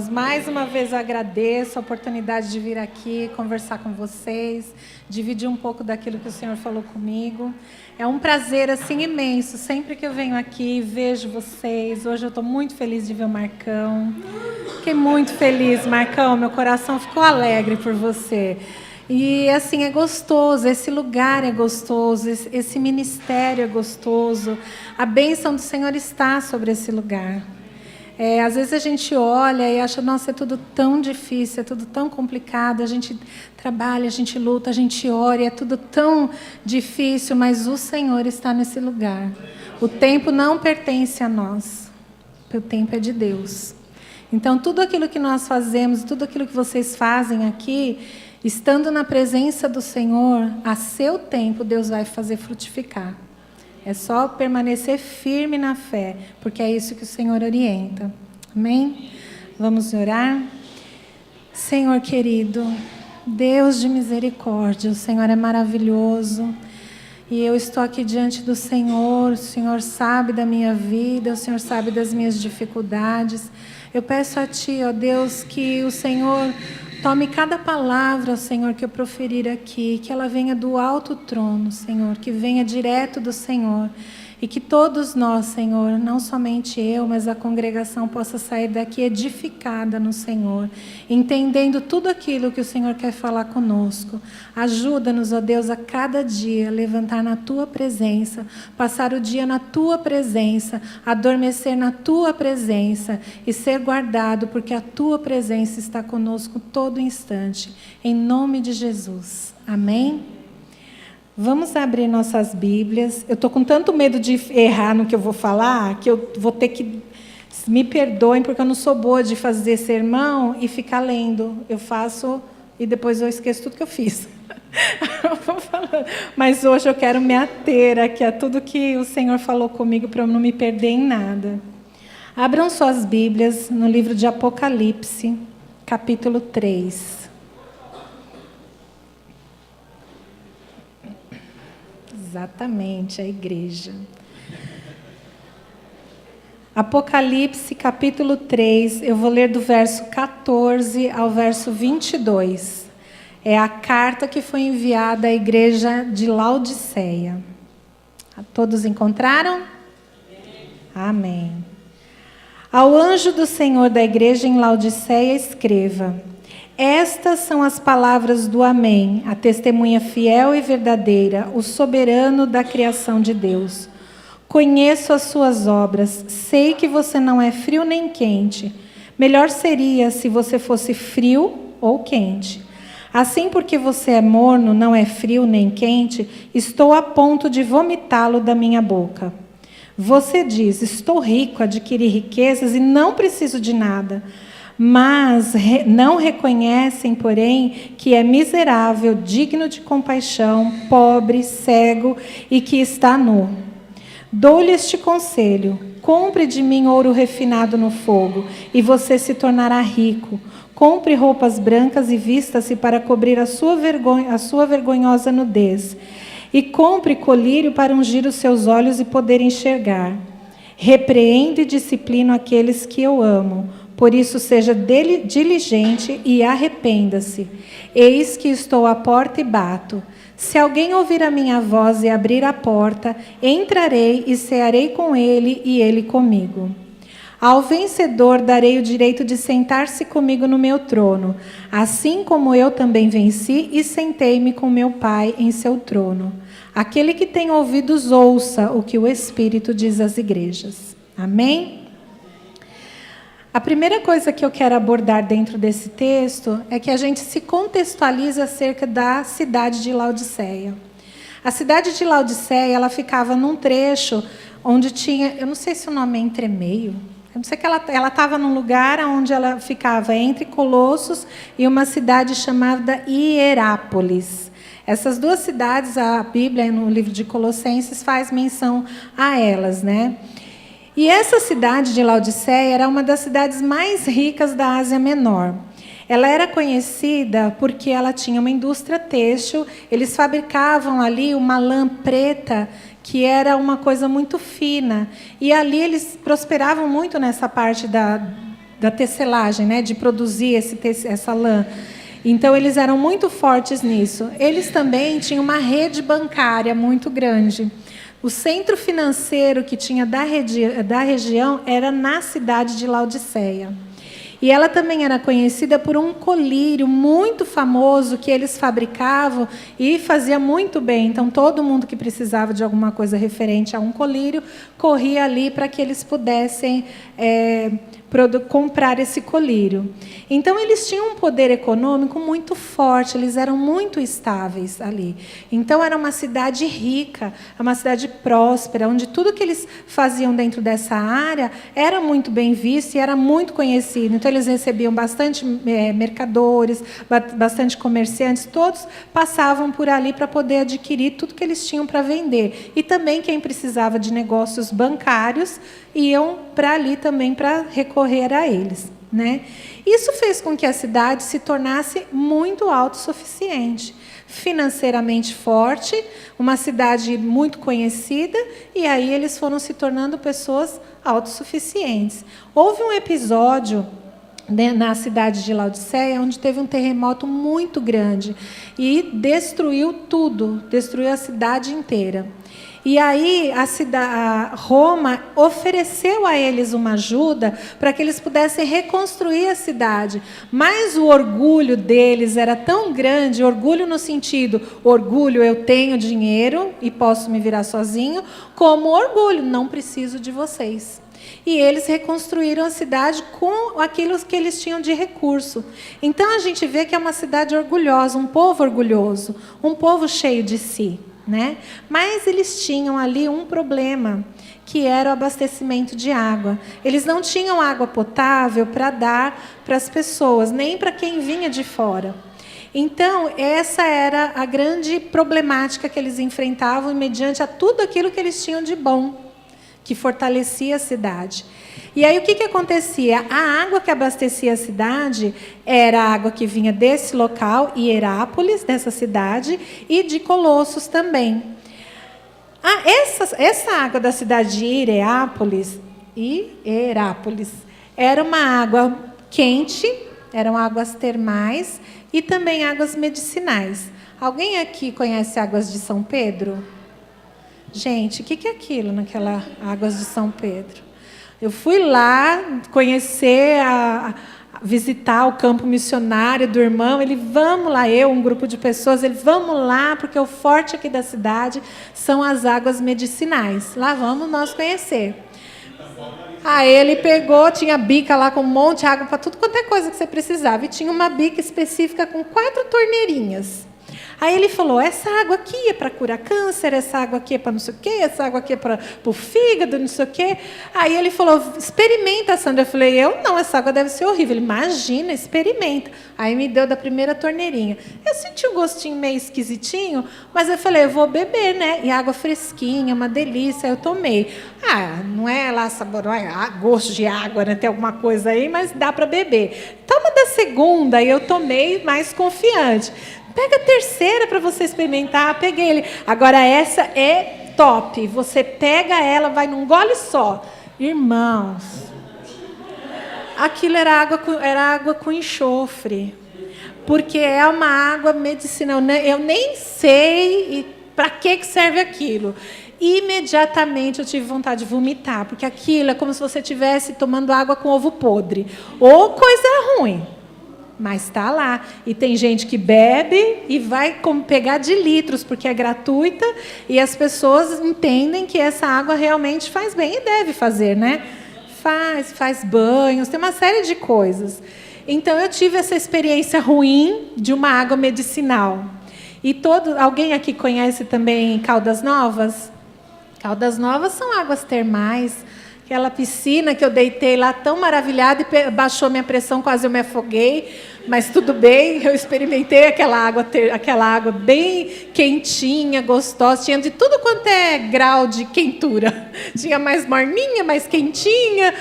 Mais uma vez eu agradeço a oportunidade de vir aqui conversar com vocês, dividir um pouco daquilo que o Senhor falou comigo. É um prazer assim imenso, sempre que eu venho aqui, vejo vocês. Hoje eu estou muito feliz de ver o Marcão. Fiquei muito feliz, Marcão, meu coração ficou alegre por você. E assim, é gostoso, esse lugar é gostoso, esse ministério é gostoso. A bênção do Senhor está sobre esse lugar. Às vezes a gente olha e acha, nossa, é tudo tão difícil, é tudo tão complicado, a gente trabalha, a gente luta, a gente ora, é tudo tão difícil, mas o Senhor está nesse lugar. O tempo não pertence a nós, o tempo é de Deus. Então, tudo aquilo que nós fazemos, tudo aquilo que vocês fazem aqui, estando na presença do Senhor, a seu tempo Deus vai fazer frutificar. É só permanecer firme na fé, porque é isso que o Senhor orienta. Amém? Vamos orar? Senhor querido, Deus de misericórdia, o Senhor é maravilhoso. E eu estou aqui diante do Senhor, o Senhor sabe da minha vida, o Senhor sabe das minhas dificuldades. Eu peço a Ti, ó Deus, que o Senhor tome cada palavra, Senhor, que eu proferir aqui, que ela venha do alto trono, Senhor, que venha direto do Senhor. E que todos nós, Senhor, não somente eu, mas a congregação possa sair daqui edificada no Senhor, entendendo tudo aquilo que o Senhor quer falar conosco. Ajuda-nos, ó Deus, a cada dia levantar na Tua presença, passar o dia na Tua presença, adormecer na Tua presença e ser guardado, porque a Tua presença está conosco todo instante. Em nome de Jesus. Amém? Vamos abrir nossas Bíblias. Eu estou com tanto medo de errar no que eu vou falar, que eu vou ter que... Me perdoem, porque eu não sou boa de fazer sermão e ficar lendo. Eu faço e depois eu esqueço tudo que eu fiz. Mas hoje eu quero me ater aqui a tudo que o Senhor falou comigo para eu não me perder em nada. Abram suas Bíblias no livro de Apocalipse, capítulo 3. Exatamente, a igreja. Apocalipse, capítulo 3, eu vou ler do verso 14 ao verso 22. É a carta que foi enviada à igreja de Laodiceia. Todos encontraram? Amém. Ao anjo do Senhor da igreja em Laodiceia, escreva: estas são as palavras do Amém, a testemunha fiel e verdadeira, o soberano da criação de Deus. Conheço as suas obras, sei que você não é frio nem quente. Melhor seria se você fosse frio ou quente. Assim, porque você é morno, não é frio nem quente, estou a ponto de vomitá-lo da minha boca. Você diz: estou rico, adquiri riquezas e não preciso de nada. Mas não reconhecem, porém, que é miserável, digno de compaixão, pobre, cego e que está nu. Dou-lhe este conselho: compre de mim ouro refinado no fogo, e você se tornará rico. Compre roupas brancas e vista-se para cobrir a sua vergonhosa nudez. E compre colírio para ungir os seus olhos e poder enxergar. Repreendo e disciplino aqueles que eu amo. Por isso, seja diligente e arrependa-se. Eis que estou à porta e bato. Se alguém ouvir a minha voz e abrir a porta, entrarei e cearei com ele e ele comigo. Ao vencedor darei o direito de sentar-se comigo no meu trono, assim como eu também venci e sentei-me com meu Pai em seu trono. Aquele que tem ouvidos, ouça o que o Espírito diz às igrejas. Amém? A primeira coisa que eu quero abordar dentro desse texto é que a gente se contextualiza acerca da cidade de Laodiceia. A cidade de Laodiceia, ela ficava num trecho onde tinha, eu não sei se o nome é entremeio, eu não sei que ela estava num lugar onde ela ficava entre Colossos e uma cidade chamada Hierápolis. Essas duas cidades, a Bíblia no livro de Colossenses faz menção a elas, né? E essa cidade de Laodiceia era uma das cidades mais ricas da Ásia Menor. Ela era conhecida porque ela tinha uma indústria têxtil, eles fabricavam ali uma lã preta, que era uma coisa muito fina. E ali eles prosperavam muito nessa parte da tecelagem, né, de produzir essa lã. Então, eles eram muito fortes nisso. Eles também tinham uma rede bancária muito grande. O centro financeiro que tinha da região era na cidade de Laodiceia. E ela também era conhecida por um colírio muito famoso que eles fabricavam e fazia muito bem. Então, todo mundo que precisava de alguma coisa referente a um colírio corria ali para que eles pudessem comprar esse colírio. Então, eles tinham um poder econômico muito forte, eles eram muito estáveis ali. Então, era uma cidade rica, uma cidade próspera, onde tudo que eles faziam dentro dessa área era muito bem visto e era muito conhecido. Então, eles recebiam bastante mercadores, bastante comerciantes, todos passavam por ali para poder adquirir tudo que eles tinham para vender. E também quem precisava de negócios bancários iam para ali também para recorrer a eles, né? Isso fez com que a cidade se tornasse muito autossuficiente, financeiramente forte, uma cidade muito conhecida, e aí eles foram se tornando pessoas autossuficientes. Houve um episódio na cidade de Laodiceia, onde teve um terremoto muito grande e destruiu tudo, destruiu a cidade inteira. E aí Roma ofereceu a eles uma ajuda para que eles pudessem reconstruir a cidade. Mas o orgulho deles era tão grande, orgulho no sentido, orgulho, eu tenho dinheiro e posso me virar sozinho, como orgulho, não preciso de vocês. E eles reconstruíram a cidade com aquilo que eles tinham de recurso. Então, a gente vê que é uma cidade orgulhosa, um povo orgulhoso, um povo cheio de si, né? Mas eles tinham ali um problema, que era o abastecimento de água. Eles não tinham água potável para dar para as pessoas, nem para quem vinha de fora. Então, essa era a grande problemática que eles enfrentavam mediante a tudo aquilo que eles tinham de bom, que fortalecia a cidade. E aí o que acontecia? A água que abastecia a cidade era a água que vinha desse local, Hierápolis, dessa cidade, e de Colossos também. Essa água da cidade de Hierápolis era uma água quente, eram águas termais e também águas medicinais. Alguém aqui conhece águas de São Pedro? Gente, o que é aquilo naquela Águas de São Pedro? Eu fui lá conhecer, visitar o campo missionário do irmão. Ele, vamos lá, um grupo de pessoas, ele, vamos lá, porque o forte aqui da cidade são as águas medicinais. Lá vamos nós conhecer. Aí ele pegou, tinha bica lá com um monte de água para tudo quanto é coisa que você precisava. E tinha uma bica específica com 4 torneirinhas. Aí ele falou, essa água aqui é para curar câncer, essa água aqui é para não sei o quê, essa água aqui é para o fígado, não sei o quê. Aí ele falou, experimenta, Sandra. Eu falei, essa água deve ser horrível. Ele, imagina, experimenta. Aí me deu da primeira torneirinha. Eu senti um gostinho meio esquisitinho, mas eu falei, eu vou beber, né? E água fresquinha, uma delícia. Eu tomei. Não é lá sabor, não é gosto de água, né? Tem alguma coisa aí, mas dá para beber. Toma da segunda, e eu tomei mais confiante. Pega a terceira para você experimentar. Peguei ele. Agora, essa é top. Você pega ela, vai num gole só. Irmãos, aquilo era água com enxofre. Porque é uma água medicinal. Eu nem sei para que serve aquilo. Imediatamente eu tive vontade de vomitar. Porque aquilo é como se você estivesse tomando água com ovo podre. Ou coisa ruim. Mas está lá. E tem gente que bebe e vai pegar de litros, porque é gratuita, e as pessoas entendem que essa água realmente faz bem, e deve fazer, né? Faz banhos, tem uma série de coisas. Então, eu tive essa experiência ruim de uma água medicinal. E alguém aqui conhece também Caldas Novas? Caldas Novas são águas termais. Aquela piscina que eu deitei lá tão maravilhada e baixou minha pressão, quase eu me afoguei. Mas tudo bem, eu experimentei aquela água bem quentinha, gostosa, tinha de tudo quanto é grau de quentura. Tinha mais morninha, mais quentinha,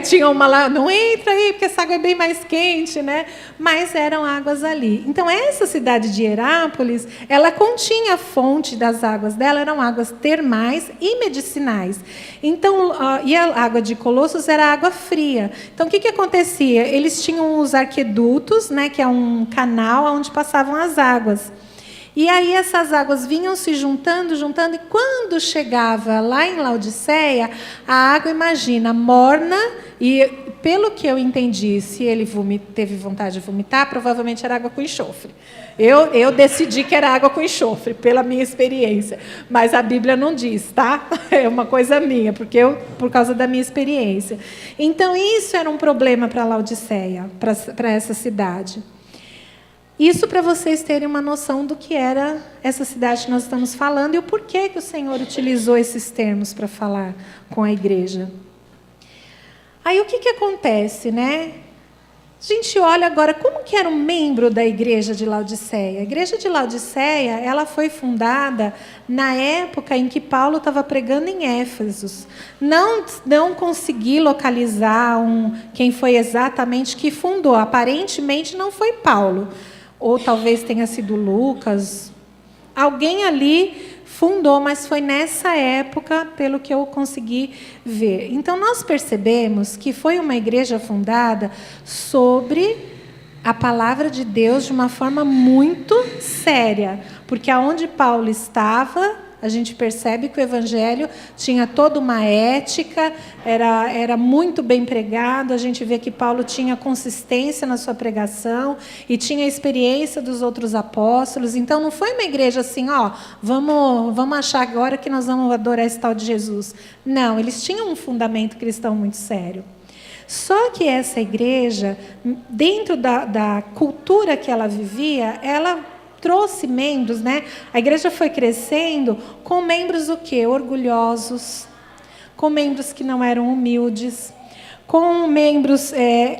tinha uma lá, não entra aí, porque essa água é bem mais quente, né? Mas eram águas ali. Então, essa cidade de Herápolis, ela continha a fonte das águas dela, eram águas termais e medicinais. Então, e a água de Colossos era água fria. Então, o que acontecia? Eles tinham os arquedutos, né, que é um canal onde passavam as águas. E aí essas águas vinham se juntando, e quando chegava lá em Laodiceia, a água, imagina, morna, e pelo que eu entendi, se ele teve vontade de vomitar, provavelmente era água com enxofre. Eu decidi que era água com enxofre, pela minha experiência, mas a Bíblia não diz, tá? É uma coisa minha, por causa da minha experiência. Então, isso era um problema para Laodiceia, para essa cidade. Isso para vocês terem uma noção do que era essa cidade que nós estamos falando e o porquê que o Senhor utilizou esses termos para falar com a igreja. Aí o que acontece, né? A gente olha agora como que era um membro da igreja de Laodiceia. A igreja de Laodiceia, ela foi fundada na época em que Paulo estava pregando em Éfeso. Não consegui localizar quem foi exatamente que fundou. Aparentemente não foi Paulo. Ou talvez tenha sido Lucas. Alguém ali fundou, mas foi nessa época, pelo que eu consegui ver. Então, nós percebemos que foi uma igreja fundada sobre a palavra de Deus de uma forma muito séria. Porque aonde Paulo estava, a gente percebe que o evangelho tinha toda uma ética, era muito bem pregado, a gente vê que Paulo tinha consistência na sua pregação e tinha a experiência dos outros apóstolos. Então, não foi uma igreja assim, vamos achar agora que nós vamos adorar esse tal de Jesus. Não, eles tinham um fundamento cristão muito sério. Só que essa igreja, dentro da cultura que ela vivia, ela trouxe membros, né? A igreja foi crescendo com membros o quê? Orgulhosos, com membros que não eram humildes, com membros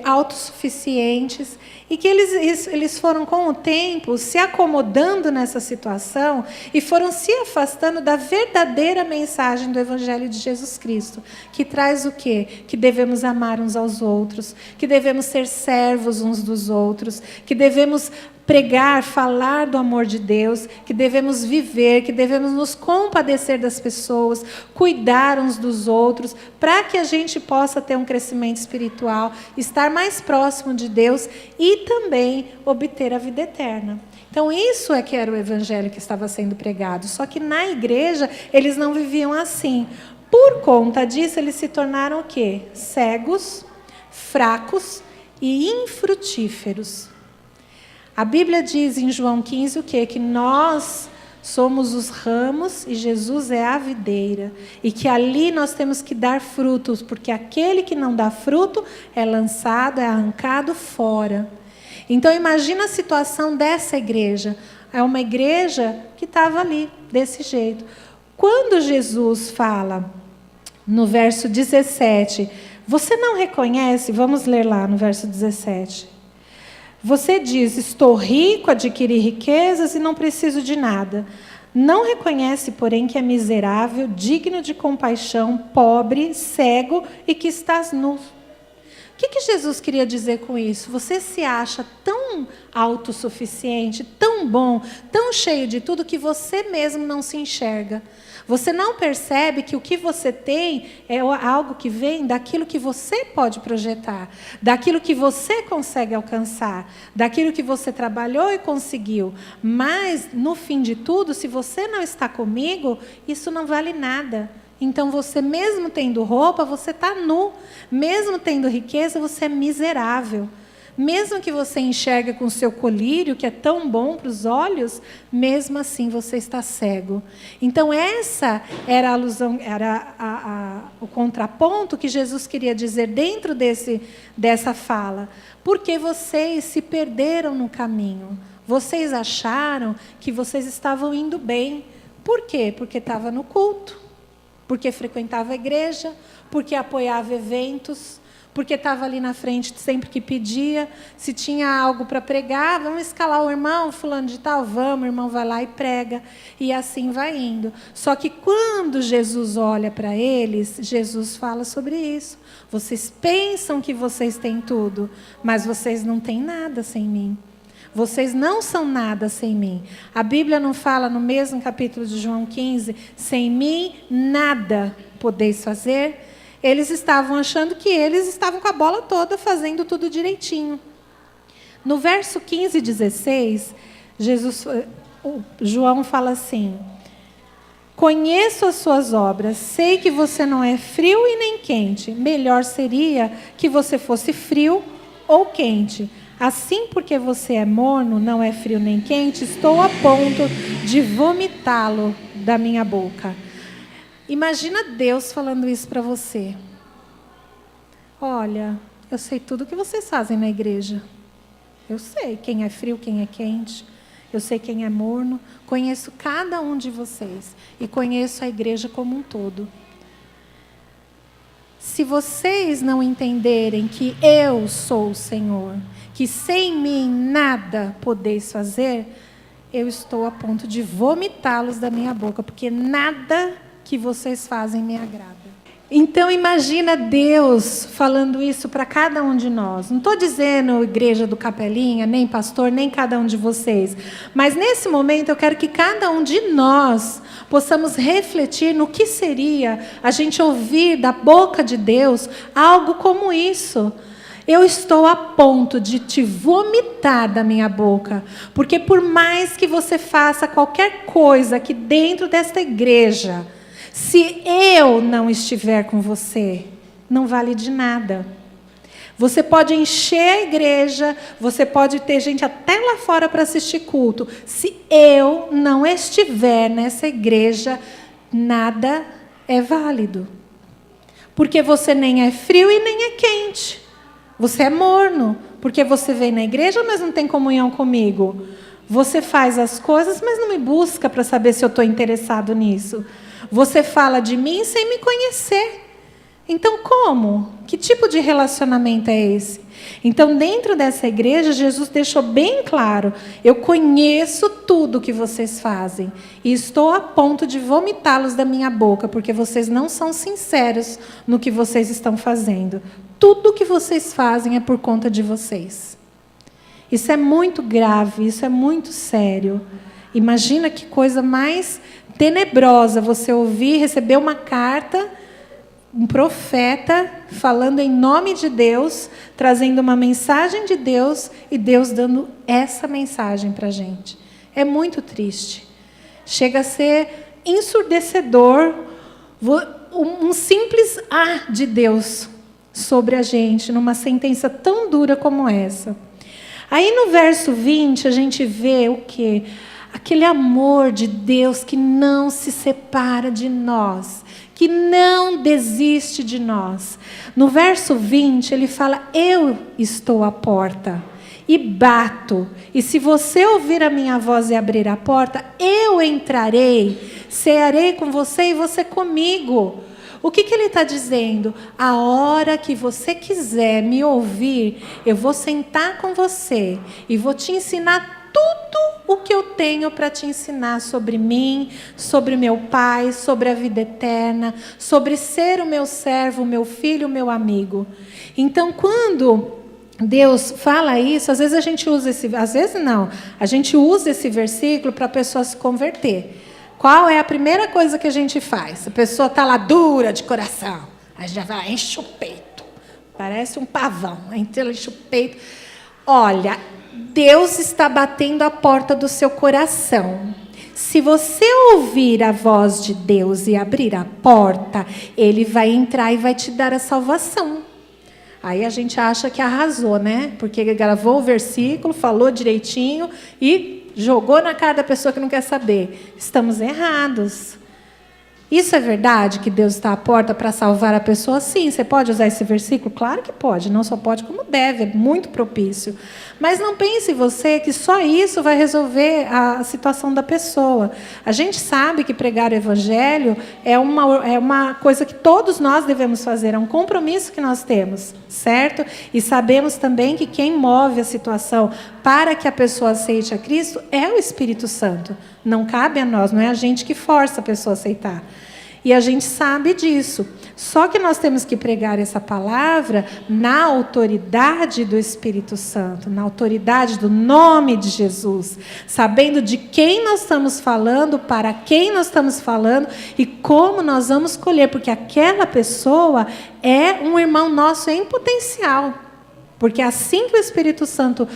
autossuficientes, e que eles foram, com o tempo, se acomodando nessa situação e foram se afastando da verdadeira mensagem do Evangelho de Jesus Cristo, que traz o quê? Que devemos amar uns aos outros, que devemos ser servos uns dos outros, que devemos pregar, falar do amor de Deus, que devemos viver, que devemos nos compadecer das pessoas, cuidar uns dos outros, para que a gente possa ter um crescimento espiritual, estar mais próximo de Deus e também obter a vida eterna. Então, isso é que era o evangelho que estava sendo pregado. Só que na igreja, eles não viviam assim. Por conta disso, eles se tornaram o quê? Cegos, fracos e infrutíferos. A Bíblia diz em João 15 o quê? Que nós somos os ramos e Jesus é a videira. E que ali nós temos que dar frutos, porque aquele que não dá fruto é lançado, é arrancado fora. Então, imagina a situação dessa igreja. É uma igreja que estava ali, desse jeito. Quando Jesus fala, no verso 17, você não reconhece, vamos ler lá no verso 17. Você diz, estou rico, adquiri riquezas e não preciso de nada. Não reconhece, porém, que é miserável, digno de compaixão, pobre, cego e que estás nu. O que Jesus queria dizer com isso? Você se acha tão autossuficiente, tão bom, tão cheio de tudo, que você mesmo não se enxerga. Você não percebe que o que você tem é algo que vem daquilo que você pode projetar, daquilo que você consegue alcançar, daquilo que você trabalhou e conseguiu. Mas, no fim de tudo, se você não está comigo, isso não vale nada. Então, você mesmo tendo roupa, você está nu. Mesmo tendo riqueza, você é miserável. Mesmo que você enxergue com o seu colírio, que é tão bom para os olhos, mesmo assim você está cego. Então, essa era a alusão, era o contraponto que Jesus queria dizer dentro dessa fala. Porque vocês se perderam no caminho. Vocês acharam que vocês estavam indo bem. Por quê? Porque estava no culto. Porque frequentava a igreja, porque apoiava eventos, porque estava ali na frente sempre que pedia. Se tinha algo para pregar, vamos escalar o irmão, fulano de tal, vamos, o irmão vai lá e prega. E assim vai indo. Só que quando Jesus olha para eles, Jesus fala sobre isso. Vocês pensam que vocês têm tudo, mas vocês não têm nada sem mim. Vocês não são nada sem mim. A Bíblia não fala no mesmo capítulo de João 15, sem mim nada podeis fazer? Eles estavam achando que eles estavam com a bola toda, fazendo tudo direitinho. No verso 15 e 16, João fala assim: conheço as suas obras, sei que você não é frio e nem quente. Melhor seria que você fosse frio ou quente. Assim, porque você é morno, não é frio nem quente, estou a ponto de vomitá-lo da minha boca. Imagina Deus falando isso para você. Olha, eu sei tudo o que vocês fazem na igreja. Eu sei quem é frio, quem é quente. Eu sei quem é morno. Conheço cada um de vocês. E conheço a igreja como um todo. Se vocês não entenderem que eu sou o Senhor, que sem mim nada podeis fazer, eu estou a ponto de vomitá-los da minha boca, porque nada que vocês fazem me agrada. Então imagina Deus falando isso para cada um de nós. Não estou dizendo igreja do Capelinha, nem pastor, nem cada um de vocês. Mas nesse momento eu quero que cada um de nós possamos refletir no que seria a gente ouvir da boca de Deus algo como isso. Eu estou a ponto de te vomitar da minha boca, porque por mais que você faça qualquer coisa aqui dentro desta igreja, se eu não estiver com você, não vale de nada. Você pode encher a igreja, você pode ter gente até lá fora para assistir culto. Se eu não estiver nessa igreja, nada é válido. Porque você nem é frio e nem é quente. Você é morno, porque você vem na igreja, mas não tem comunhão comigo. Você faz as coisas, mas não me busca para saber se eu estou interessado nisso. Você fala de mim sem me conhecer. Então, como? Que tipo de relacionamento é esse? Então, dentro dessa igreja, Jesus deixou bem claro: eu conheço tudo que vocês fazem e estou a ponto de vomitá-los da minha boca, porque vocês não são sinceros no que vocês estão fazendo. Tudo que vocês fazem é por conta de vocês. Isso é muito grave, isso é muito sério. Imagina que coisa mais tenebrosa você ouvir, receber uma carta, um profeta falando em nome de Deus, trazendo uma mensagem de Deus e Deus dando essa mensagem para a gente. É muito triste. Chega a ser ensurdecedor um simples de Deus sobre a gente, numa sentença tão dura como essa. Aí no verso 20 a gente vê o quê? Aquele amor de Deus que não se separa de nós, que não desiste de nós. No verso 20 ele fala: eu estou à porta e bato, e se você ouvir a minha voz e abrir a porta, eu entrarei, cearei com você e você comigo. O que ele está dizendo? A hora que você quiser me ouvir, eu vou sentar com você e vou te ensinar tudo o que eu tenho para te ensinar sobre mim, sobre meu Pai, sobre a vida eterna, sobre ser o meu servo, o meu filho, o meu amigo. Então, quando Deus fala isso, às vezes a gente usa a gente usa esse versículo para a pessoa se converter. Qual é a primeira coisa que a gente faz? A pessoa está lá dura de coração, aí já vai, enche o peito, parece um pavão, enche o peito. Olha, Deus está batendo a porta do seu coração. Se você ouvir a voz de Deus e abrir a porta, Ele vai entrar e vai te dar a salvação. Aí a gente acha que arrasou, né? Porque gravou o versículo, falou direitinho e jogou na cara da pessoa que não quer saber. Estamos errados. Isso é verdade, que Deus está à porta para salvar a pessoa? Sim. Você pode usar esse versículo? Claro que pode. Não só pode, como deve. É muito propício. Mas não pense você que só isso vai resolver a situação da pessoa. A gente sabe que pregar o evangelho é uma coisa que todos nós devemos fazer. É um compromisso que nós temos, certo? E sabemos também que quem move a situação para que a pessoa aceite a Cristo é o Espírito Santo. Não cabe a nós, não é a gente que força a pessoa a aceitar. E a gente sabe disso. Só que nós temos que pregar essa palavra na autoridade do Espírito Santo, na autoridade do nome de Jesus, sabendo de quem nós estamos falando, para quem nós estamos falando e como nós vamos escolher, porque aquela pessoa é um irmão nosso em potencial. Porque assim que o Espírito Santo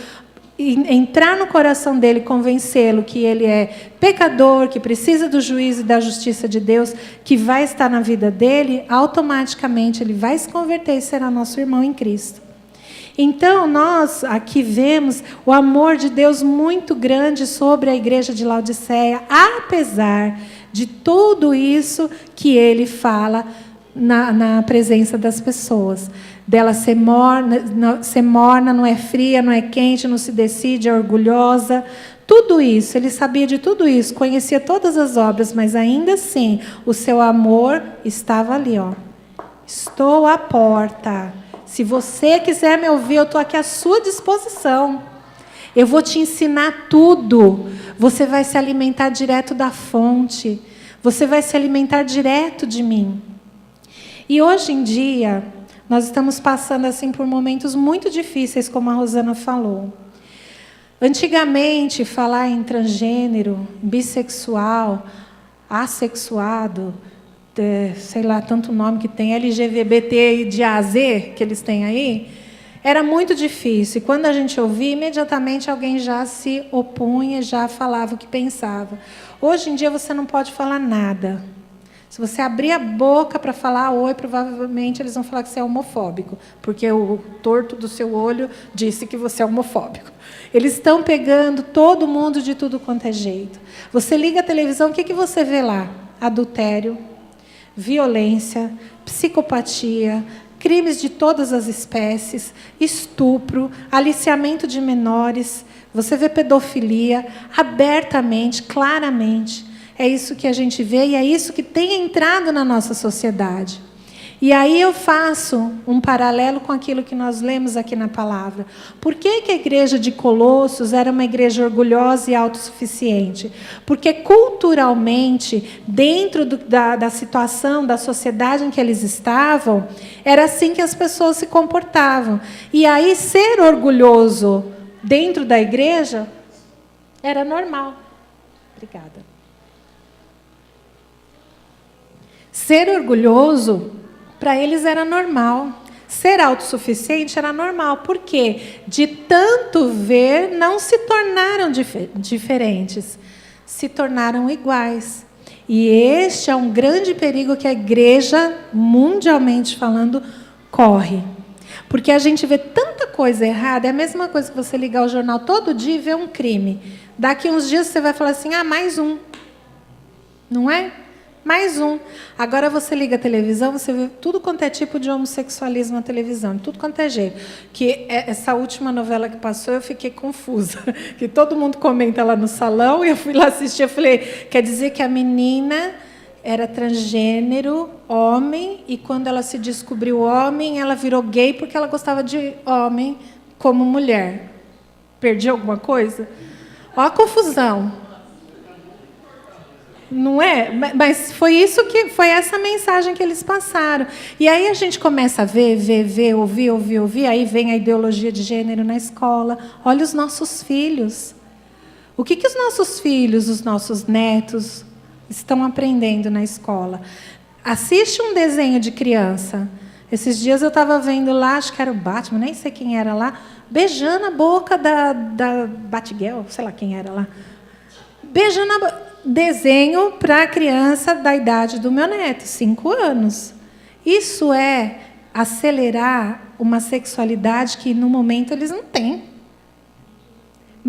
entrar no coração dele, convencê-lo que ele é pecador, que precisa do juízo e da justiça de Deus, que vai estar na vida dele, automaticamente ele vai se converter e será nosso irmão em Cristo. Então, nós aqui vemos o amor de Deus muito grande sobre a igreja de Laodiceia, apesar de tudo isso que ele fala na presença das pessoas. Dela ser morna, não é fria, não é quente, não se decide, é orgulhosa. Tudo isso, ele sabia de tudo isso, conhecia todas as obras, mas ainda assim, o seu amor estava ali, ó. Estou à porta. Se você quiser me ouvir, eu estou aqui à sua disposição. Eu vou te ensinar tudo. Você vai se alimentar direto da fonte. Você vai se alimentar direto de mim. E hoje em dia, nós estamos passando assim por momentos muito difíceis, como a Rosana falou. Antigamente, falar em transgênero, bissexual, assexuado, sei lá, tanto nome que tem, LGBT de A a Z, que eles têm aí, era muito difícil. E quando a gente ouvia, imediatamente alguém já se opunha, já falava o que pensava. Hoje em dia, você não pode falar nada. Se você abrir a boca para falar oi, provavelmente eles vão falar que você é homofóbico, porque o torto do seu olho disse que você é homofóbico. Eles estão pegando todo mundo de tudo quanto é jeito. Você liga a televisão, o que você vê lá? Adultério, violência, psicopatia, crimes de todas as espécies, estupro, aliciamento de menores. Você vê pedofilia abertamente, claramente. É isso que a gente vê e é isso que tem entrado na nossa sociedade. E aí eu faço um paralelo com aquilo que nós lemos aqui na palavra. Por que a igreja de Colossos era uma igreja orgulhosa e autossuficiente? Porque culturalmente, dentro da situação, da sociedade em que eles estavam, era assim que as pessoas se comportavam. E aí ser orgulhoso dentro da igreja era normal. Obrigada. Ser orgulhoso, para eles era normal. Ser autossuficiente era normal. Por quê? De tanto ver, não se tornaram diferentes. Se tornaram iguais. E este é um grande perigo que a igreja, mundialmente falando, corre. Porque a gente vê tanta coisa errada. É a mesma coisa que você ligar o jornal todo dia e ver um crime. Daqui uns dias você vai falar assim, mais um. Não é? Mais um. Agora você liga a televisão, você vê tudo quanto é tipo de homossexualismo na televisão, tudo quanto é jeito. Que essa última novela que passou, eu fiquei confusa. Que todo mundo comenta lá no salão, e eu fui lá assistir, eu falei, quer dizer que a menina era transgênero, homem, e quando ela se descobriu homem, ela virou gay porque ela gostava de homem como mulher. Perdi alguma coisa? Olha a confusão. Não é? Mas foi essa mensagem que eles passaram. E aí a gente começa a ver, ouvir, aí vem a ideologia de gênero na escola. Olha os nossos filhos. O que os nossos filhos, os nossos netos estão aprendendo na escola? Assiste um desenho de criança. Esses dias eu estava vendo lá, acho que era o Batman, nem sei quem era lá, beijando a boca da Batgirl, sei lá quem era lá. Beijando a boca. Desenho para a criança da idade do meu neto, 5 anos. Isso é acelerar uma sexualidade que, no momento, eles não têm.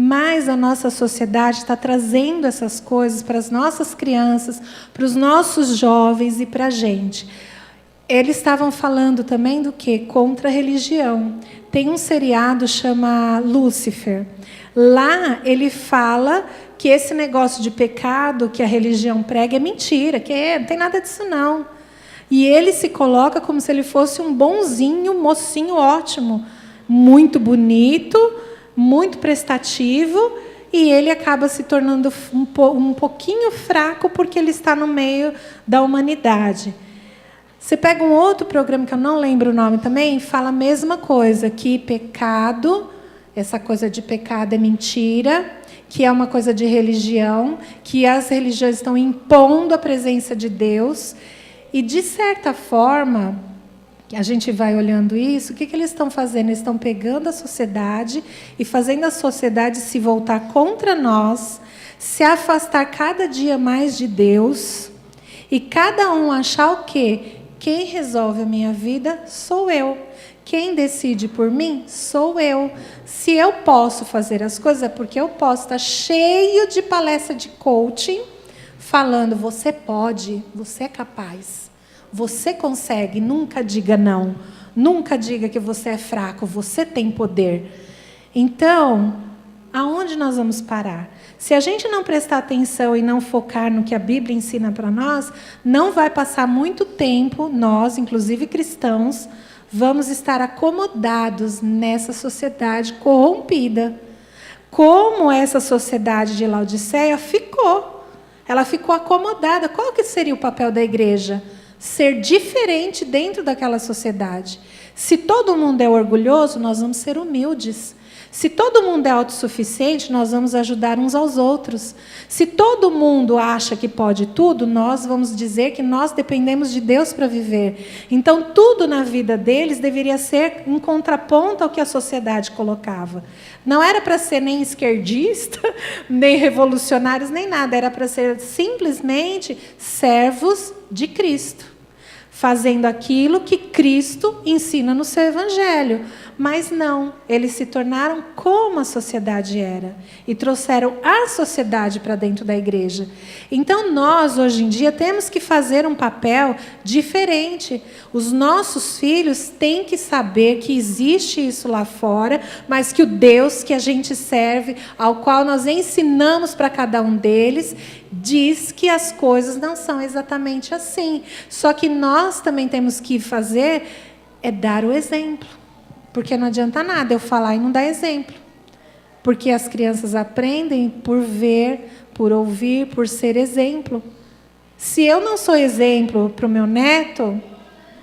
mas a nossa sociedade está trazendo essas coisas para as nossas crianças, para os nossos jovens e para a gente. Eles estavam falando também do quê? Contra a religião. Tem um seriado chama Lúcifer. Lá ele fala que esse negócio de pecado que a religião prega é mentira, não tem nada disso não. E ele se coloca como se ele fosse um bonzinho, mocinho ótimo, muito bonito, muito prestativo, e ele acaba se tornando um pouquinho fraco porque ele está no meio da humanidade. Você pega um outro programa, que eu não lembro o nome também, fala a mesma coisa, que pecado, essa coisa de pecado é mentira, que é uma coisa de religião, que as religiões estão impondo a presença de Deus. E, de certa forma, a gente vai olhando isso, o que eles estão fazendo? Eles estão pegando a sociedade e fazendo a sociedade se voltar contra nós, se afastar cada dia mais de Deus, e cada um achar o quê? Quem resolve a minha vida sou eu. Quem decide por mim sou eu. Se eu posso fazer as coisas, é porque eu posso. Está cheio de palestra de coaching, falando, você pode, você é capaz, você consegue, nunca diga não, nunca diga que você é fraco, você tem poder. Então, aonde nós vamos parar? Se a gente não prestar atenção e não focar no que a Bíblia ensina para nós, não vai passar muito tempo, nós, inclusive cristãos, vamos estar acomodados nessa sociedade corrompida. Como essa sociedade de Laodiceia ficou. Ela ficou acomodada. Qual que seria o papel da igreja? Ser diferente dentro daquela sociedade. Se todo mundo é orgulhoso, nós vamos ser humildes. Se todo mundo é autossuficiente, nós vamos ajudar uns aos outros. Se todo mundo acha que pode tudo, nós vamos dizer que nós dependemos de Deus para viver. Então, tudo na vida deles deveria ser em contraponto ao que a sociedade colocava. Não era para ser nem esquerdista, nem revolucionários, nem nada. Era para ser simplesmente servos de Cristo, fazendo aquilo que Cristo ensina no seu Evangelho. Mas não, eles se tornaram como a sociedade era e trouxeram a sociedade para dentro da igreja. Então nós, hoje em dia, temos que fazer um papel diferente. Os nossos filhos têm que saber que existe isso lá fora, mas que o Deus que a gente serve, ao qual nós ensinamos para cada um deles, diz que as coisas não são exatamente assim. Só que nós também temos que fazer é dar o exemplo. Porque não adianta nada eu falar e não dar exemplo. Porque as crianças aprendem por ver, por ouvir, por ser exemplo. Se eu não sou exemplo para o meu neto,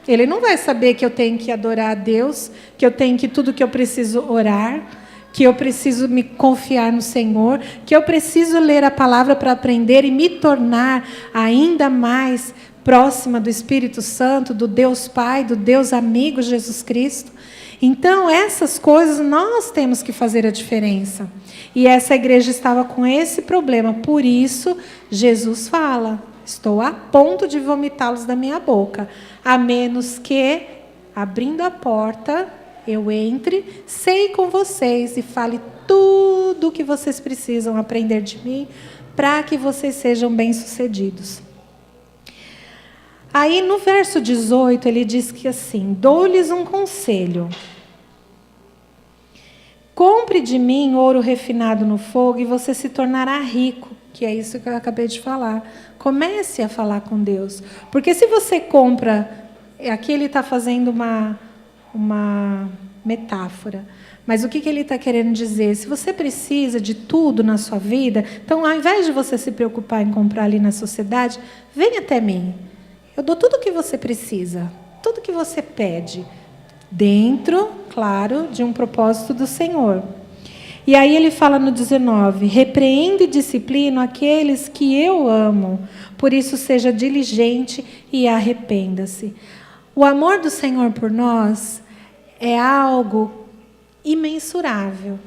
ele não vai saber que eu tenho que adorar a Deus, que eu tenho que tudo que eu preciso orar, que eu preciso me confiar no Senhor, que eu preciso ler a palavra para aprender e me tornar ainda mais próxima do Espírito Santo, do Deus Pai, do Deus amigo Jesus Cristo. Então, essas coisas nós temos que fazer a diferença. E essa igreja estava com esse problema. Por isso, Jesus fala, estou a ponto de vomitá-los da minha boca, a menos que, abrindo a porta, eu entre, ceie com vocês e fale tudo o que vocês precisam aprender de mim, para que vocês sejam bem-sucedidos. Aí, no verso 18, ele diz que assim, dou-lhes um conselho. Compre de mim ouro refinado no fogo e você se tornará rico, que é isso que eu acabei de falar. Comece a falar com Deus. Porque se você compra, aqui ele está fazendo uma metáfora, mas o que ele está querendo dizer? Se você precisa de tudo na sua vida, então ao invés de você se preocupar em comprar ali na sociedade, venha até mim. Eu dou tudo o que você precisa, tudo que você pede, dentro, claro, de um propósito do Senhor. E aí ele fala no 19, repreendo e disciplino aqueles que eu amo, por isso seja diligente e arrependa-se. O amor do Senhor por nós é algo imensurável.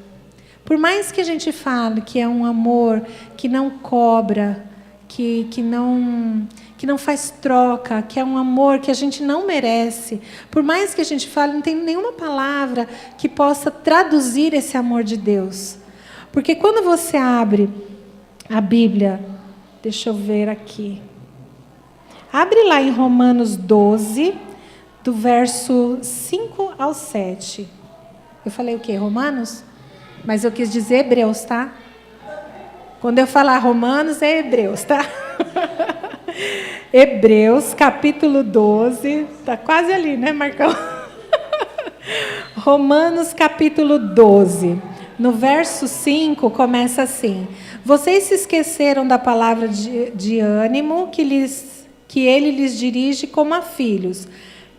Por mais que a gente fale que é um amor que não cobra, que não faz troca, que é um amor que a gente não merece. Por mais que a gente fale, não tem nenhuma palavra que possa traduzir esse amor de Deus. Porque quando você abre a Bíblia, deixa eu ver aqui. Abre lá em Romanos 12, do verso 5 ao 7. Eu falei o quê? Romanos? Mas eu quis dizer Hebreus, tá? Quando eu falar Romanos, é Hebreus, tá? Hebreus, capítulo 12. Tá quase ali, né, Marcão? Romanos, capítulo 12. No verso 5, começa assim: vocês se esqueceram da palavra de ânimo que ele lhes dirige como a filhos.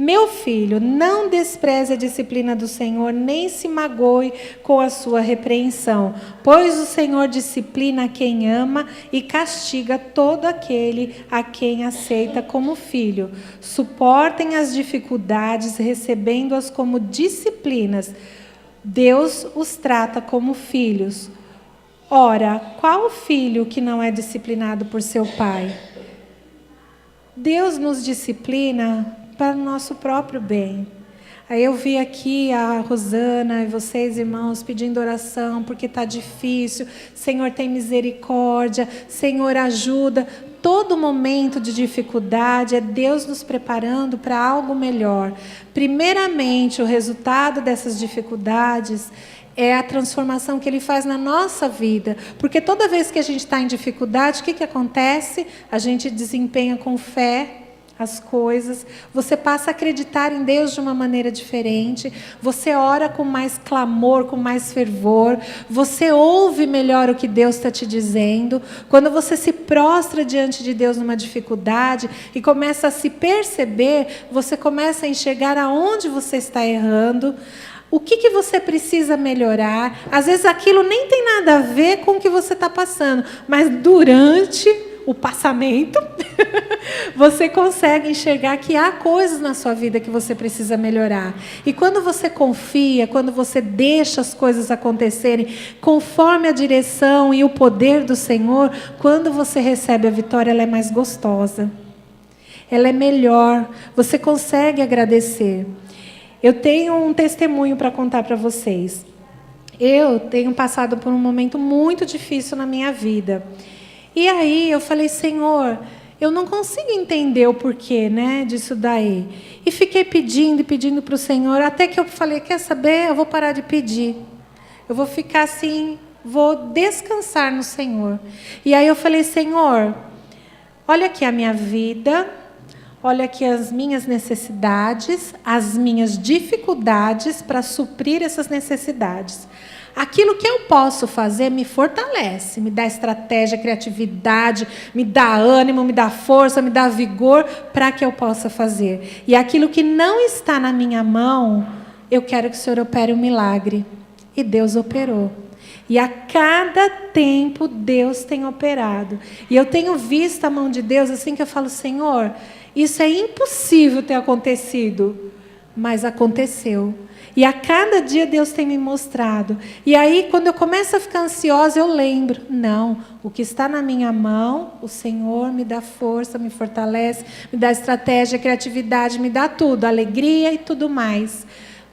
Meu filho, não despreze a disciplina do Senhor, nem se magoe com a sua repreensão, pois o Senhor disciplina a quem ama e castiga todo aquele a quem aceita como filho. Suportem as dificuldades, recebendo-as como disciplinas. Deus os trata como filhos. Ora, qual filho que não é disciplinado por seu pai? Deus nos disciplina para o nosso próprio bem. Aí eu vi aqui a Rosana e vocês, irmãos, pedindo oração, porque está difícil. Senhor, tem misericórdia. Senhor, ajuda. Todo momento de dificuldade é Deus nos preparando para algo melhor. Primeiramente, o resultado dessas dificuldades é a transformação que Ele faz na nossa vida. Porque toda vez que a gente está em dificuldade, o que acontece? A gente desempenha com fé as coisas, você passa a acreditar em Deus de uma maneira diferente, você ora com mais clamor, com mais fervor, você ouve melhor o que Deus está te dizendo. Quando você se prostra diante de Deus numa dificuldade e começa a se perceber, você começa a enxergar aonde você está errando, o que você precisa melhorar. Às vezes aquilo nem tem nada a ver com o que você está passando, mas durante o passamento, você consegue enxergar que há coisas na sua vida que você precisa melhorar. E quando você confia, quando você deixa as coisas acontecerem conforme a direção e o poder do Senhor, quando você recebe a vitória, ela é mais gostosa. Ela é melhor. Você consegue agradecer. Eu tenho um testemunho para contar para vocês. Eu tenho passado por um momento muito difícil na minha vida. E aí eu falei, Senhor, eu não consigo entender o porquê, né, disso daí. E fiquei pedindo para o Senhor, até que eu falei, quer saber? Eu vou parar de pedir. Eu vou ficar assim, vou descansar no Senhor. E aí eu falei, Senhor, olha aqui a minha vida, olha aqui as minhas necessidades, as minhas dificuldades para suprir essas necessidades. Aquilo que eu posso fazer me fortalece, me dá estratégia, criatividade, me dá ânimo, me dá força, me dá vigor para que eu possa fazer. E aquilo que não está na minha mão, eu quero que o Senhor opere um milagre. E Deus operou. E a cada tempo Deus tem operado. E eu tenho visto a mão de Deus assim que eu falo, Senhor, isso é impossível ter acontecido, mas aconteceu. E a cada dia Deus tem me mostrado. E aí, quando eu começo a ficar ansiosa, eu lembro. Não, o que está na minha mão, o Senhor me dá força, me fortalece, me dá estratégia, criatividade, me dá tudo, alegria e tudo mais.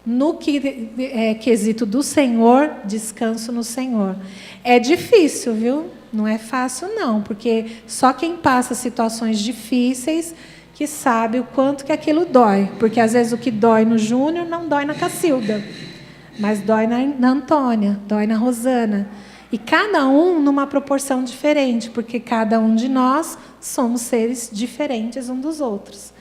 No quesito do Senhor, descanso no Senhor. É difícil, viu? Não é fácil, não. Porque só quem passa situações difíceis que sabe o quanto que aquilo dói. Porque, às vezes, o que dói no Júnior não dói na Cacilda. Mas dói na Antônia, dói na Rosana. E cada um numa proporção diferente, porque cada um de nós somos seres diferentes uns dos outros.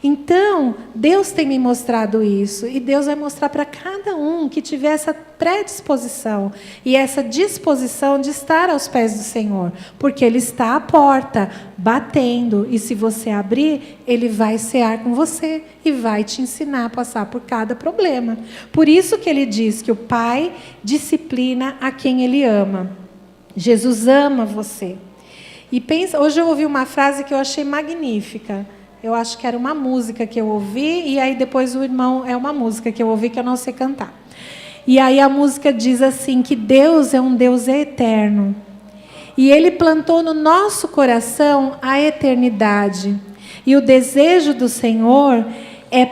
Então, Deus tem me mostrado isso, e Deus vai mostrar para cada um que tiver essa predisposição e essa disposição de estar aos pés do Senhor, porque Ele está à porta, batendo, e se você abrir, Ele vai cear com você e vai te ensinar a passar por cada problema. Por isso que Ele diz que o Pai disciplina a quem Ele ama. Jesus ama você. E pensa, hoje eu ouvi uma frase que eu achei magnífica. Eu acho que era uma música que eu ouvi, e aí depois o irmão, é uma música que eu ouvi que eu não sei cantar. E aí a música diz assim, que Deus é um Deus eterno. E Ele plantou no nosso coração a eternidade. E o desejo do Senhor é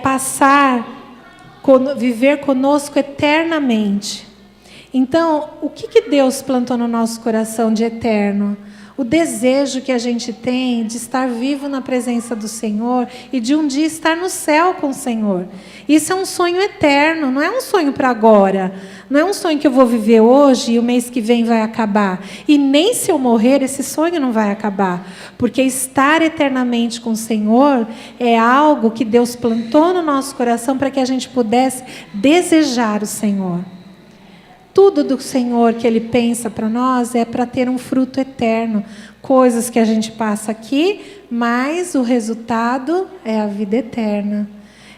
viver conosco eternamente. Então, o que Deus plantou no nosso coração de eterno? O desejo que a gente tem de estar vivo na presença do Senhor e de um dia estar no céu com o Senhor. Isso é um sonho eterno, não é um sonho para agora. Não é um sonho que eu vou viver hoje e o mês que vem vai acabar. E nem se eu morrer, esse sonho não vai acabar. Porque estar eternamente com o Senhor é algo que Deus plantou no nosso coração para que a gente pudesse desejar o Senhor. Tudo do Senhor que Ele pensa para nós é para ter um fruto eterno. Coisas que a gente passa aqui, mas o resultado é a vida eterna.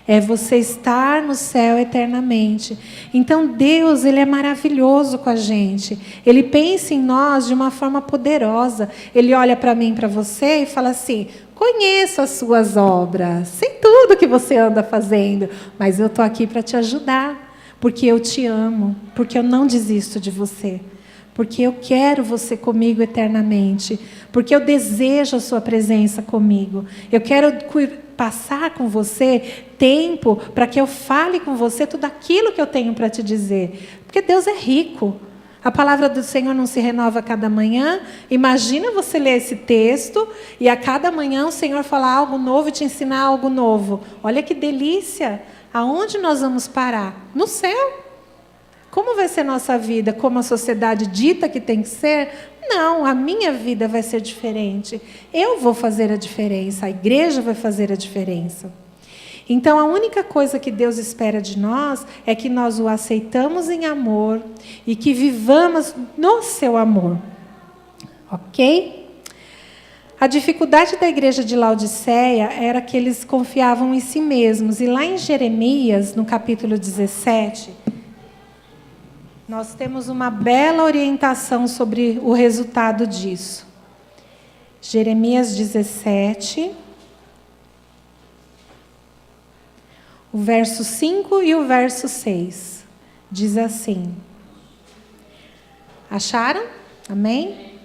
É você estar no céu eternamente. Então Deus, Ele é maravilhoso com a gente. Ele pensa em nós de uma forma poderosa. Ele olha para mim, para você e fala assim: conheço as suas obras, sei tudo que você anda fazendo, mas eu estou aqui para te ajudar. Porque eu te amo, porque eu não desisto de você, porque eu quero você comigo eternamente, porque eu desejo a sua presença comigo. Eu quero passar com você tempo para que eu fale com você tudo aquilo que eu tenho para te dizer. Porque Deus é rico. A palavra do Senhor não se renova a cada manhã. Imagina você ler esse texto e a cada manhã o Senhor falar algo novo e te ensinar algo novo. Olha que delícia! Aonde nós vamos parar? No céu. Como vai ser nossa vida? Como a sociedade dita que tem que ser? Não, a minha vida vai ser diferente. Eu vou fazer a diferença, a igreja vai fazer a diferença. Então, a única coisa que Deus espera de nós é que nós o aceitamos em amor e que vivamos no seu amor. Ok? A dificuldade da igreja de Laodiceia era que eles confiavam em si mesmos. E lá em Jeremias, no capítulo 17, nós temos uma bela orientação sobre o resultado disso. Jeremias 17, o verso 5 e o verso 6. Diz assim. Acharam? Amém?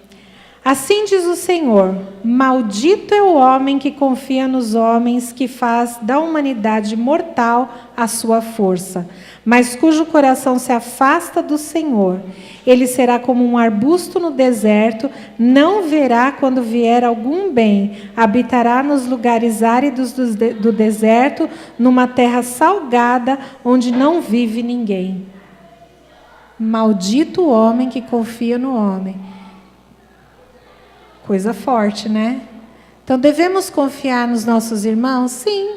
Assim diz o Senhor: maldito é o homem que confia nos homens, que faz da humanidade mortal a sua força, mas cujo coração se afasta do Senhor. Ele será como um arbusto no deserto, não verá quando vier algum bem, habitará nos lugares áridos do deserto, numa terra salgada, onde não vive ninguém. Maldito o homem que confia no homem. Coisa forte, né? Então, devemos confiar nos nossos irmãos? Sim,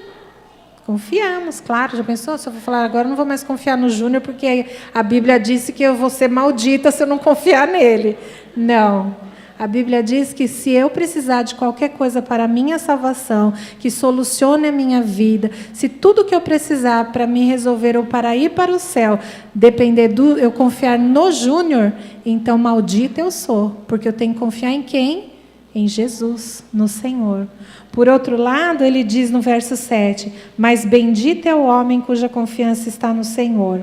confiamos, claro. Já pensou? Se eu for falar agora, eu não vou mais confiar no Júnior, porque a Bíblia disse que eu vou ser maldita se eu não confiar nele. Não. A Bíblia diz que se eu precisar de qualquer coisa para a minha salvação, que solucione a minha vida, se tudo que eu precisar para me resolver ou para ir para o céu, depender eu confiar no Júnior, então maldita eu sou, porque eu tenho que confiar em quem? Em Jesus, no Senhor. Por outro lado, ele diz no verso 7, mas bendito é o homem cuja confiança está no Senhor,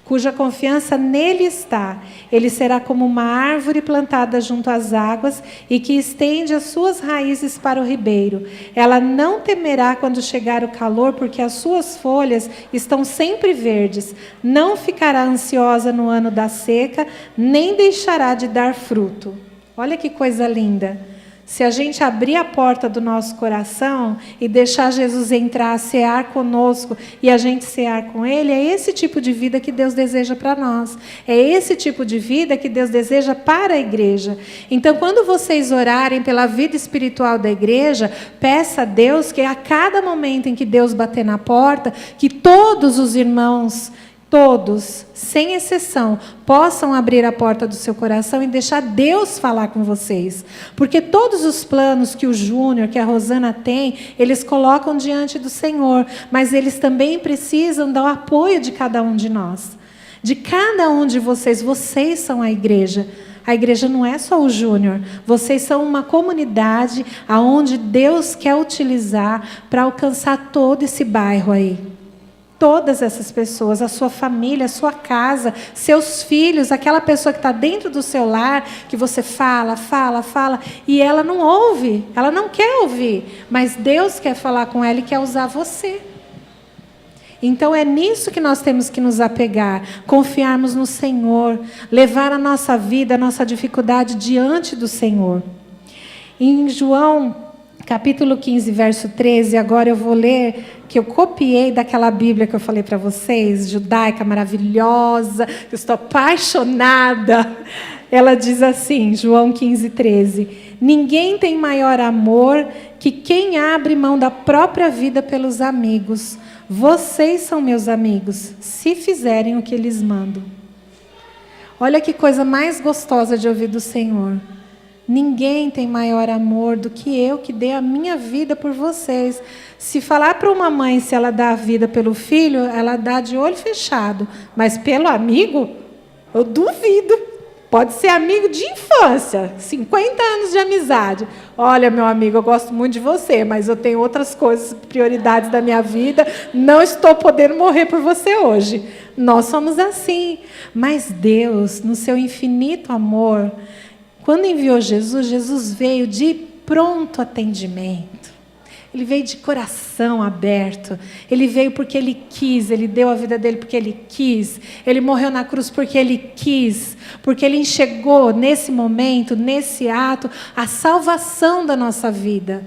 cuja confiança nele está. Ele será como uma árvore plantada junto às águas e que estende as suas raízes para o ribeiro. Ela não temerá quando chegar o calor, porque as suas folhas estão sempre verdes. Não ficará ansiosa no ano da seca, nem deixará de dar fruto. Olha que coisa linda. Se a gente abrir a porta do nosso coração e deixar Jesus entrar, cear conosco e a gente cear com Ele, é esse tipo de vida que Deus deseja para nós. É esse tipo de vida que Deus deseja para a igreja. Então, quando vocês orarem pela vida espiritual da igreja, peça a Deus que a cada momento em que Deus bater na porta, que todos os irmãos, todos, sem exceção, possam abrir a porta do seu coração e deixar Deus falar com vocês. Porque todos os planos que o Júnior, que a Rosana tem, eles colocam diante do Senhor, mas eles também precisam do apoio de cada um de nós. De cada um de vocês, vocês são a igreja. A igreja não é só o Júnior. Vocês são uma comunidade aonde Deus quer utilizar para alcançar todo esse bairro aí. Todas essas pessoas, a sua família, a sua casa, seus filhos, aquela pessoa que está dentro do seu lar, que você fala, e ela não ouve, ela não quer ouvir, mas Deus quer falar com ela e quer usar você. Então é nisso que nós temos que nos apegar, confiarmos no Senhor, levar a nossa vida, a nossa dificuldade diante do Senhor. Em João, capítulo 15, verso 13, agora eu vou ler, que eu copiei daquela Bíblia que eu falei para vocês, judaica, maravilhosa, que eu estou apaixonada. Ela diz assim, João 15, 13, ninguém tem maior amor que quem abre mão da própria vida pelos amigos. Vocês são meus amigos, se fizerem o que lhes mando. Olha que coisa mais gostosa de ouvir do Senhor. Ninguém tem maior amor do que eu, que dei a minha vida por vocês. Se falar para uma mãe se ela dá a vida pelo filho, ela dá de olho fechado. Mas pelo amigo, eu duvido. Pode ser amigo de infância, 50 anos de amizade. Olha, meu amigo, eu gosto muito de você, mas eu tenho outras coisas, prioridades da minha vida. Não estou podendo morrer por você hoje. Nós somos assim. Mas Deus, no seu infinito amor, quando enviou Jesus, Jesus veio de pronto atendimento. Ele veio de coração aberto. Ele veio porque Ele quis. Ele deu a vida dele porque Ele quis. Ele morreu na cruz porque Ele quis. Porque Ele enxergou nesse momento, nesse ato, a salvação da nossa vida.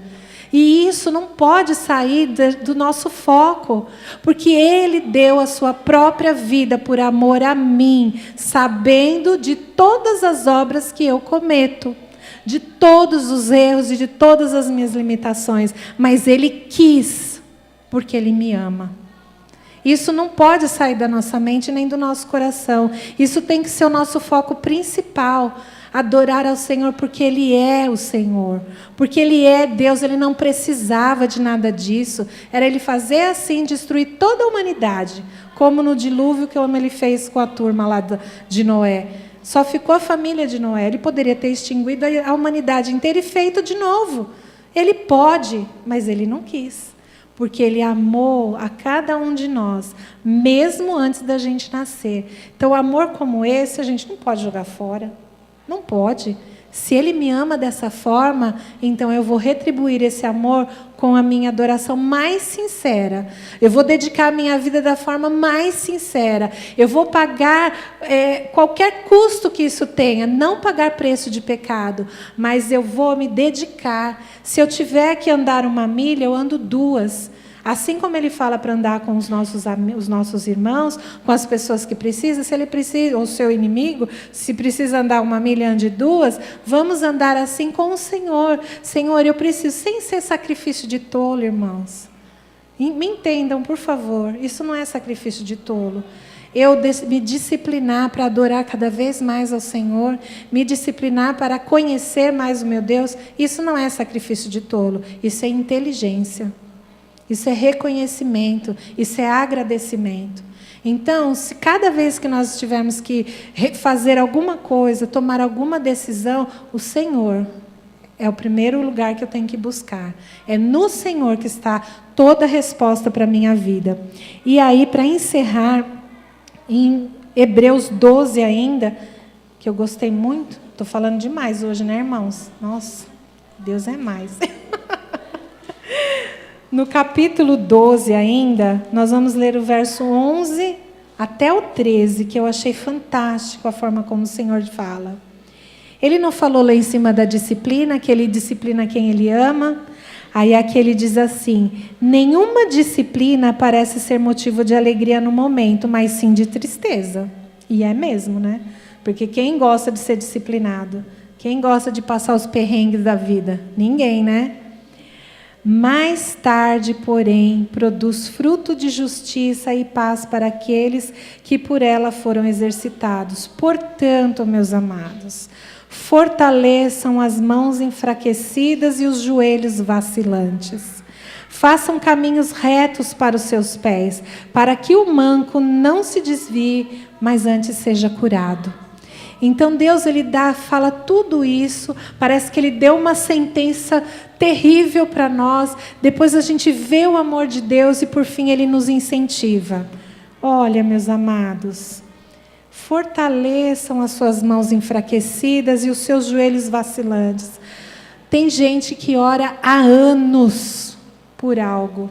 E isso não pode sair do nosso foco. Porque Ele deu a sua própria vida por amor a mim, sabendo de todas as obras que eu cometo. De todos os erros e de todas as minhas limitações. Mas Ele quis, porque Ele me ama. Isso não pode sair da nossa mente nem do nosso coração. Isso tem que ser o nosso foco principal. Adorar ao Senhor porque Ele é o Senhor. Porque Ele é Deus, Ele não precisava de nada disso. Era Ele fazer assim, destruir toda a humanidade. Como no dilúvio que Ele fez com a turma lá de Noé. Só ficou a família de Noé. Ele poderia ter extinguido a humanidade inteira e feito de novo. Ele pode, mas Ele não quis. Porque Ele amou a cada um de nós, mesmo antes da gente nascer. Então, amor como esse, a gente não pode jogar fora. Não pode. Se Ele me ama dessa forma, então eu vou retribuir esse amor com a minha adoração mais sincera. Eu vou dedicar a minha vida da forma mais sincera. Eu vou pagar qualquer custo que isso tenha. Não pagar preço de pecado, mas eu vou me dedicar. Se eu tiver que andar 1 milha, eu ando 2. Assim como Ele fala para andar com os nossos irmãos, com as pessoas que precisam, se ele precisa, ou o seu inimigo, se precisa andar 1 milha, ande 2, vamos andar assim com o Senhor. Senhor, eu preciso, sem ser sacrifício de tolo, irmãos. Me entendam, por favor, isso não é sacrifício de tolo. Eu me disciplinar para adorar cada vez mais ao Senhor, me disciplinar para conhecer mais o meu Deus, isso não é sacrifício de tolo, isso é inteligência. Isso é reconhecimento, isso é agradecimento. Então, se cada vez que nós tivermos que fazer alguma coisa, tomar alguma decisão, o Senhor é o primeiro lugar que eu tenho que buscar. É no Senhor que está toda a resposta para a minha vida. E aí, para encerrar, em Hebreus 12 ainda, que eu gostei muito, estou falando demais hoje, né, irmãos? Nossa, Deus é mais. No capítulo 12 ainda, nós vamos ler o verso 11 até o 13, que eu achei fantástico a forma como o Senhor fala. Ele não falou lá em cima da disciplina, que Ele disciplina quem Ele ama. Aí aqui Ele diz assim, nenhuma disciplina parece ser motivo de alegria no momento, mas sim de tristeza. E é mesmo, né? Porque quem gosta de ser disciplinado? Quem gosta de passar os perrengues da vida? Ninguém, né? Mais tarde, porém, produz fruto de justiça e paz para aqueles que por ela foram exercitados. Portanto, meus amados, fortaleçam as mãos enfraquecidas e os joelhos vacilantes. Façam caminhos retos para os seus pés, para que o manco não se desvie, mas antes seja curado. Então Deus, Ele fala tudo isso, parece que Ele deu uma sentença terrível para nós, depois a gente vê o amor de Deus e por fim Ele nos incentiva. Olha, meus amados, fortaleçam as suas mãos enfraquecidas e os seus joelhos vacilantes. Tem gente que ora há anos por algo.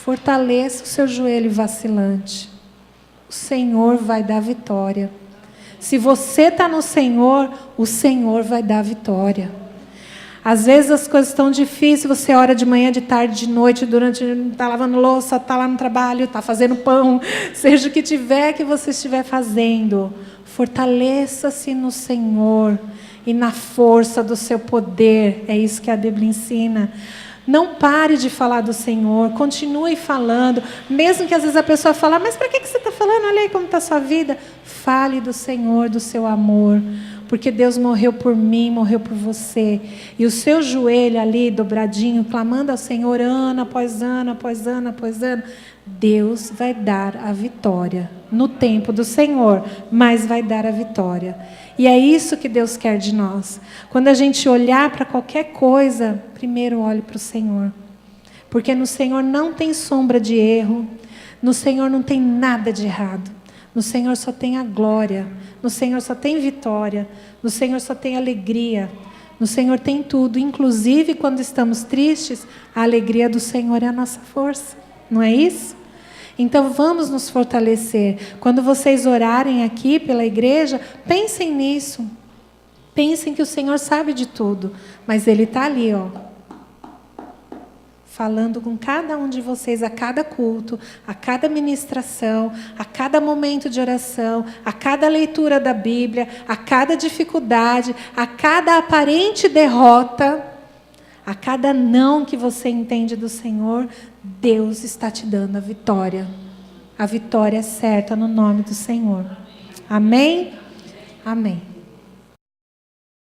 Fortaleça o seu joelho vacilante. O Senhor vai dar vitória. Se você está no Senhor, o Senhor vai dar vitória. Às vezes as coisas estão difíceis, você ora de manhã, de tarde, de noite, está lavando louça, está lá no trabalho, está fazendo pão, seja o que tiver que você estiver fazendo, fortaleça-se no Senhor e na força do seu poder. É isso que a Bíblia ensina. Não pare de falar do Senhor, continue falando, mesmo que às vezes a pessoa fale, mas para que você está falando? Olha aí como está a sua vida. Fale do Senhor, do seu amor, porque Deus morreu por mim, morreu por você. E o seu joelho ali, dobradinho, clamando ao Senhor, ano após ano, após ano, após ano, Deus vai dar a vitória, no tempo do Senhor, mas vai dar a vitória. E é isso que Deus quer de nós. Quando a gente olhar para qualquer coisa, primeiro olhe para o Senhor. Porque no Senhor não tem sombra de erro, no Senhor não tem nada de errado. No Senhor só tem a glória, no Senhor só tem vitória, no Senhor só tem alegria, no Senhor tem tudo. Inclusive, quando estamos tristes, a alegria do Senhor é a nossa força. Não é isso? Então vamos nos fortalecer. Quando vocês orarem aqui pela igreja, pensem nisso. Pensem que o Senhor sabe de tudo, mas Ele está ali, ó, falando com cada um de vocês a cada culto, a cada ministração, a cada momento de oração, a cada leitura da Bíblia, a cada dificuldade, a cada aparente derrota, a cada não que você entende do Senhor, Deus está te dando a vitória. A vitória é certa no nome do Senhor. Amém? Amém.